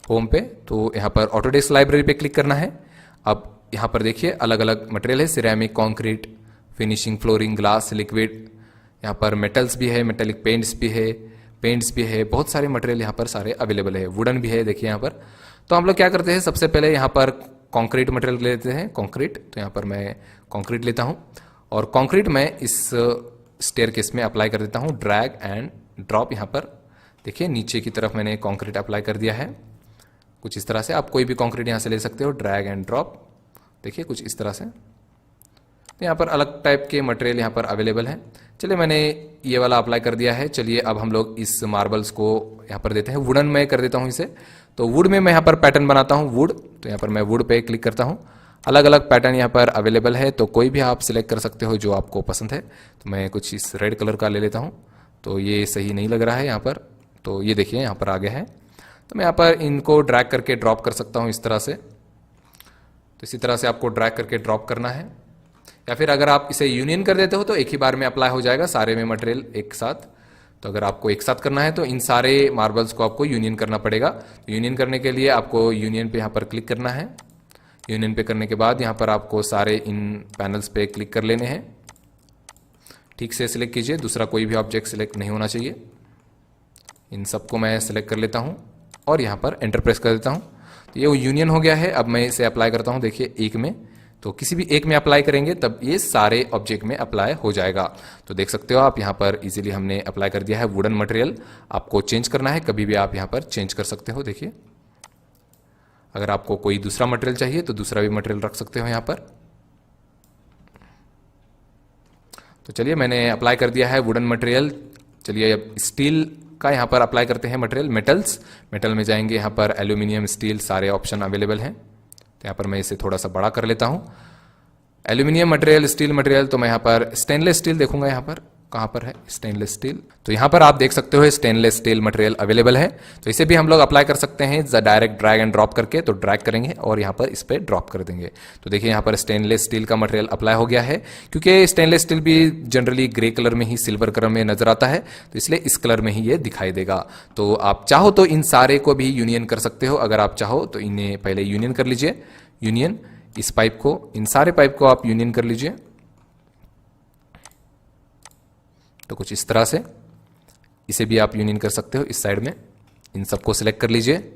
होम पे, तो यहाँ पर ऑटोडेस्क लाइब्रेरी पे क्लिक करना है। अब यहाँ पर देखिए अलग अलग मटेरियल है, ceramic, concrete, finishing, flooring, glass, liquid. यहाँ पर मेटल्स भी है, मेटेलिक पेंट्स भी है, पेंट्स भी है, बहुत सारे मटेरियल यहाँ पर सारे अवेलेबल है, वुडन भी है देखिए यहाँ पर। तो हम लोग क्या करते हैं, सबसे पहले यहाँ पर कंक्रीट मटेरियल लेते हैं, कंक्रीट। तो यहाँ पर मैं कंक्रीट लेता हूँ और कंक्रीट मैं इस स्टेयरकेस में अप्लाई कर देता हूँ, ड्रैग एंड ड्रॉप। यहाँ पर देखिए नीचे की तरफ मैंने कंक्रीट अप्लाई कर दिया है कुछ इस तरह से। आप कोई भी कंक्रीट यहाँ से ले सकते हो, ड्रैग एंड ड्रॉप, देखिए कुछ इस तरह से। तो यहाँ पर अलग टाइप के मटेरियल यहाँ पर अवेलेबल हैं। चलिए मैंने ये वाला अप्लाई कर दिया है। चलिए अब हम लोग इस मार्बल्स को यहाँ पर देते हैं, वुडन में कर देता हूँ इसे। तो वुड में मैं यहाँ पर पैटर्न बनाता हूँ, वुड। तो यहाँ पर मैं वुड पे क्लिक करता हूँ। अलग अलग पैटर्न यहाँ पर अवेलेबल है, तो कोई भी आप सिलेक्ट कर सकते हो जो आपको पसंद है। तो मैं कुछ इस रेड कलर का ले लेता हूँ। तो ये सही नहीं लग रहा है यहाँ पर, तो ये देखिए यहाँ पर आ गया है। तो मैं यहाँ पर इनको ड्रैग करके ड्रॉप कर सकता हूँ इस तरह से। तो इसी तरह से आपको ड्रैग करके ड्रॉप करना है, या फिर अगर आप इसे यूनियन कर देते हो तो एक ही बार में अप्लाई हो जाएगा सारे में मटेरियल एक साथ। तो अगर आपको एक साथ करना है तो इन सारे मार्बल्स को आपको यूनियन करना पड़ेगा। तो यूनियन करने के लिए आपको यूनियन पे यहाँ पर क्लिक करना है। यूनियन पे करने के बाद यहाँ पर आपको सारे इन पैनल्स पे क्लिक कर लेने हैं। ठीक से सिलेक्ट कीजिए, दूसरा कोई भी ऑब्जेक्ट सिलेक्ट नहीं होना चाहिए। इन सबको मैं सिलेक्ट कर लेता हूँ और यहाँ पर एंटर प्रेस कर देता हूँ। तो ये यूनियन हो गया है। अब मैं इसे अप्लाई करता हूँ, देखिए एक में। तो किसी भी एक में अप्लाई करेंगे तब ये सारे ऑब्जेक्ट में अप्लाई हो जाएगा। तो देख सकते हो आप यहाँ पर इजीली हमने अप्लाई कर दिया है वुडन मटेरियल। आपको चेंज करना है कभी भी आप यहाँ पर चेंज कर सकते हो। देखिए अगर आपको कोई दूसरा मटेरियल चाहिए तो दूसरा भी मटेरियल रख सकते हो यहाँ पर। तो चलिए मैंने अप्लाई कर दिया है वुडन मटेरियल। चलिए अब स्टील का यहाँ पर अप्लाई करते हैं मटेरियल, मेटल्स। मेटल में जाएंगे, यहाँ पर एल्यूमिनियम, स्टील सारे ऑप्शन अवेलेबल हैं। तो यहाँ पर मैं इसे थोड़ा सा बड़ा कर लेता हूँ। एल्यूमिनियम मटेरियल, स्टील मटेरियल, तो मैं यहाँ पर स्टेनलेस स्टील देखूंगा। यहाँ पर कहाँ पर है स्टेनलेस स्टील? तो यहाँ पर आप देख सकते हो स्टेनलेस स्टील मटेरियल अवेलेबल है। तो इसे भी हम लोग अप्लाई कर सकते हैं डायरेक्ट ड्रैग एंड ड्रॉप करके। तो ड्रैग करेंगे और यहाँ पर इस पर ड्रॉप कर देंगे। तो देखिए यहाँ पर स्टेनलेस स्टील का मटेरियल अप्लाई हो गया है। क्योंकि स्टेनलेस स्टील भी जनरली ग्रे कलर में ही, सिल्वर कलर में नजर आता है, तो इसलिए इस कलर में ही ये दिखाई देगा। तो आप चाहो तो इन सारे को भी यूनियन कर सकते हो। अगर आप चाहो तो इन्हें पहले यूनियन कर लीजिए। यूनियन इस पाइप को, इन सारे पाइप को आप यूनियन कर लीजिए। तो कुछ इस तरह से इसे भी आप यूनियन कर सकते हो इस साइड में। इन सबको सिलेक्ट कर लीजिए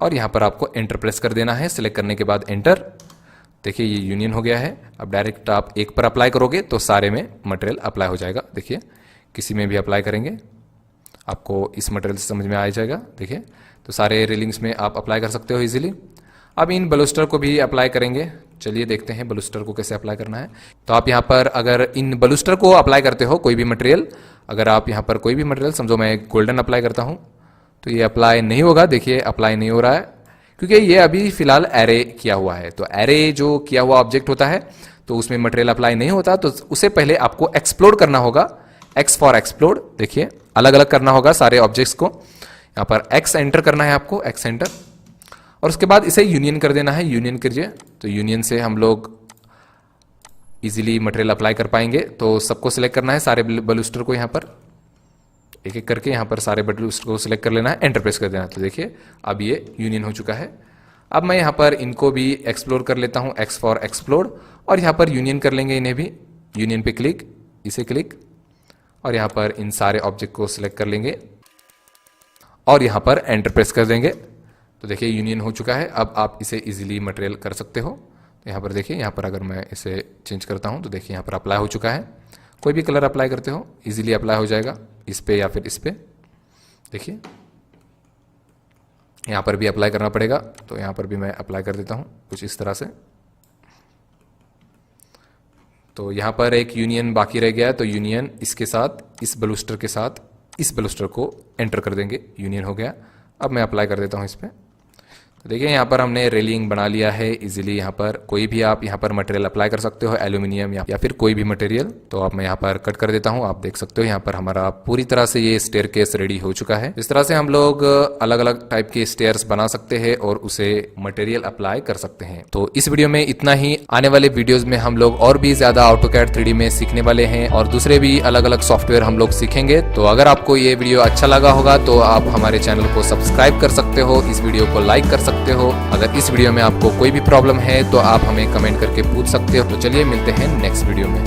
और यहां पर आपको एंटर प्रेस कर देना है। सिलेक्ट करने के बाद एंटर। देखिए ये यूनियन हो गया है। अब डायरेक्ट आप एक पर अप्लाई करोगे तो सारे में मटेरियल अप्लाई हो जाएगा। देखिए किसी में भी अप्लाई करेंगे आपको इस मटेरियल से समझ में आ जाएगा। देखिए तो सारे रेलिंग्स में आप अप्लाई कर सकते हो इजीली। अब इन बलूस्टर को भी अप्लाई करेंगे। चलिए देखते हैं बलूस्टर को कैसे अप्लाई करना है। तो आप यहाँ पर अगर इन बलूस्टर को अप्लाई करते हो कोई भी मटेरियल, अगर आप यहाँ पर कोई भी मटेरियल, समझो मैं गोल्डन अप्लाई करता हूँ, तो ये अप्लाई नहीं होगा। देखिए अप्लाई नहीं हो रहा है क्योंकि ये अभी फिलहाल एरे किया हुआ है। तो एरे जो किया हुआ ऑब्जेक्ट होता है तो उसमें मटेरियल अप्लाई नहीं होता। तो उसे पहले आपको एक्सप्लोड करना होगा। एक्स फॉर एक्सप्लोड, देखिए अलग अलग करना होगा सारे ऑब्जेक्ट्स को। यहाँ पर एक्स एंटर करना है आपको, एक्स एंटर, और उसके बाद इसे यूनियन कर देना है। यूनियन कीजिए। तो यूनियन से हम लोग इजीली मटेरियल अप्लाई कर पाएंगे। तो सबको सिलेक्ट करना है, सारे बलूस्टर को यहाँ पर एक एक करके यहाँ पर सारे बलूस्टर को सिलेक्ट कर लेना है, एंटर प्रेस कर देना है। तो देखिए अब ये यूनियन हो चुका है। अब मैं यहाँ पर इनको भी एक्सप्लोर कर लेता हूँ, एक्स फॉर एक्सप्लोर, और यहाँ पर यूनियन कर लेंगे इन्हें भी। यूनियन पे क्लिक, इसे क्लिक, और यहाँ पर इन सारे ऑब्जेक्ट को सिलेक्ट कर लेंगे और यहाँ पर एंटर प्रेस कर देंगे। तो देखिए यूनियन हो चुका है। अब आप इसे इजीली मटेरियल कर सकते हो। तो यहाँ पर देखिए, यहाँ पर अगर मैं इसे चेंज करता हूँ तो देखिए यहाँ पर अप्लाई हो चुका है। कोई भी कलर अप्लाई करते हो इजीली अप्लाई हो जाएगा, इस पे या फिर इस पे। देखिए यहाँ पर भी अप्लाई करना पड़ेगा, तो यहाँ पर भी मैं अप्लाई कर देता हूँ कुछ इस तरह से। तो यहाँ पर एक यूनियन बाकी रह गया है, तो यूनियन इसके साथ, इस बलूस्टर के साथ इस बलूस्टर को एंटर कर देंगे। यूनियन हो गया। अब मैं अप्लाई कर देता हूँ इस पर। तो देखिए यहाँ पर हमने रेलिंग बना लिया है इजीली। यहाँ पर कोई भी आप यहाँ पर मटेरियल अप्लाई कर सकते हो, एल्यूमिनियम या फिर कोई भी मटेरियल। तो अब मैं यहाँ पर कट कर देता हूँ। आप देख सकते हो यहाँ पर हमारा पूरी तरह से ये स्टेयरकेस रेडी हो चुका है। इस तरह से हम लोग अलग अलग टाइप के स्टेयर्स बना सकते हैं और उसे मटेरियल अप्लाई कर सकते हैं। तो इस वीडियो में इतना ही। आने वाले वीडियोज में हम लोग और भी ज्यादा AutoCAD 3D में सीखने वाले हैं और दूसरे भी अलग अलग सॉफ्टवेयर हम लोग सीखेंगे। तो अगर आपको ये वीडियो अच्छा लगा होगा तो आप हमारे चैनल को सब्सक्राइब कर सकते हो, इस वीडियो को लाइक कर सकते हो। अगर इस वीडियो में आपको कोई भी प्रॉब्लम है तो आप हमें कमेंट करके पूछ सकते हो। तो चलिए मिलते हैं नेक्स्ट वीडियो में।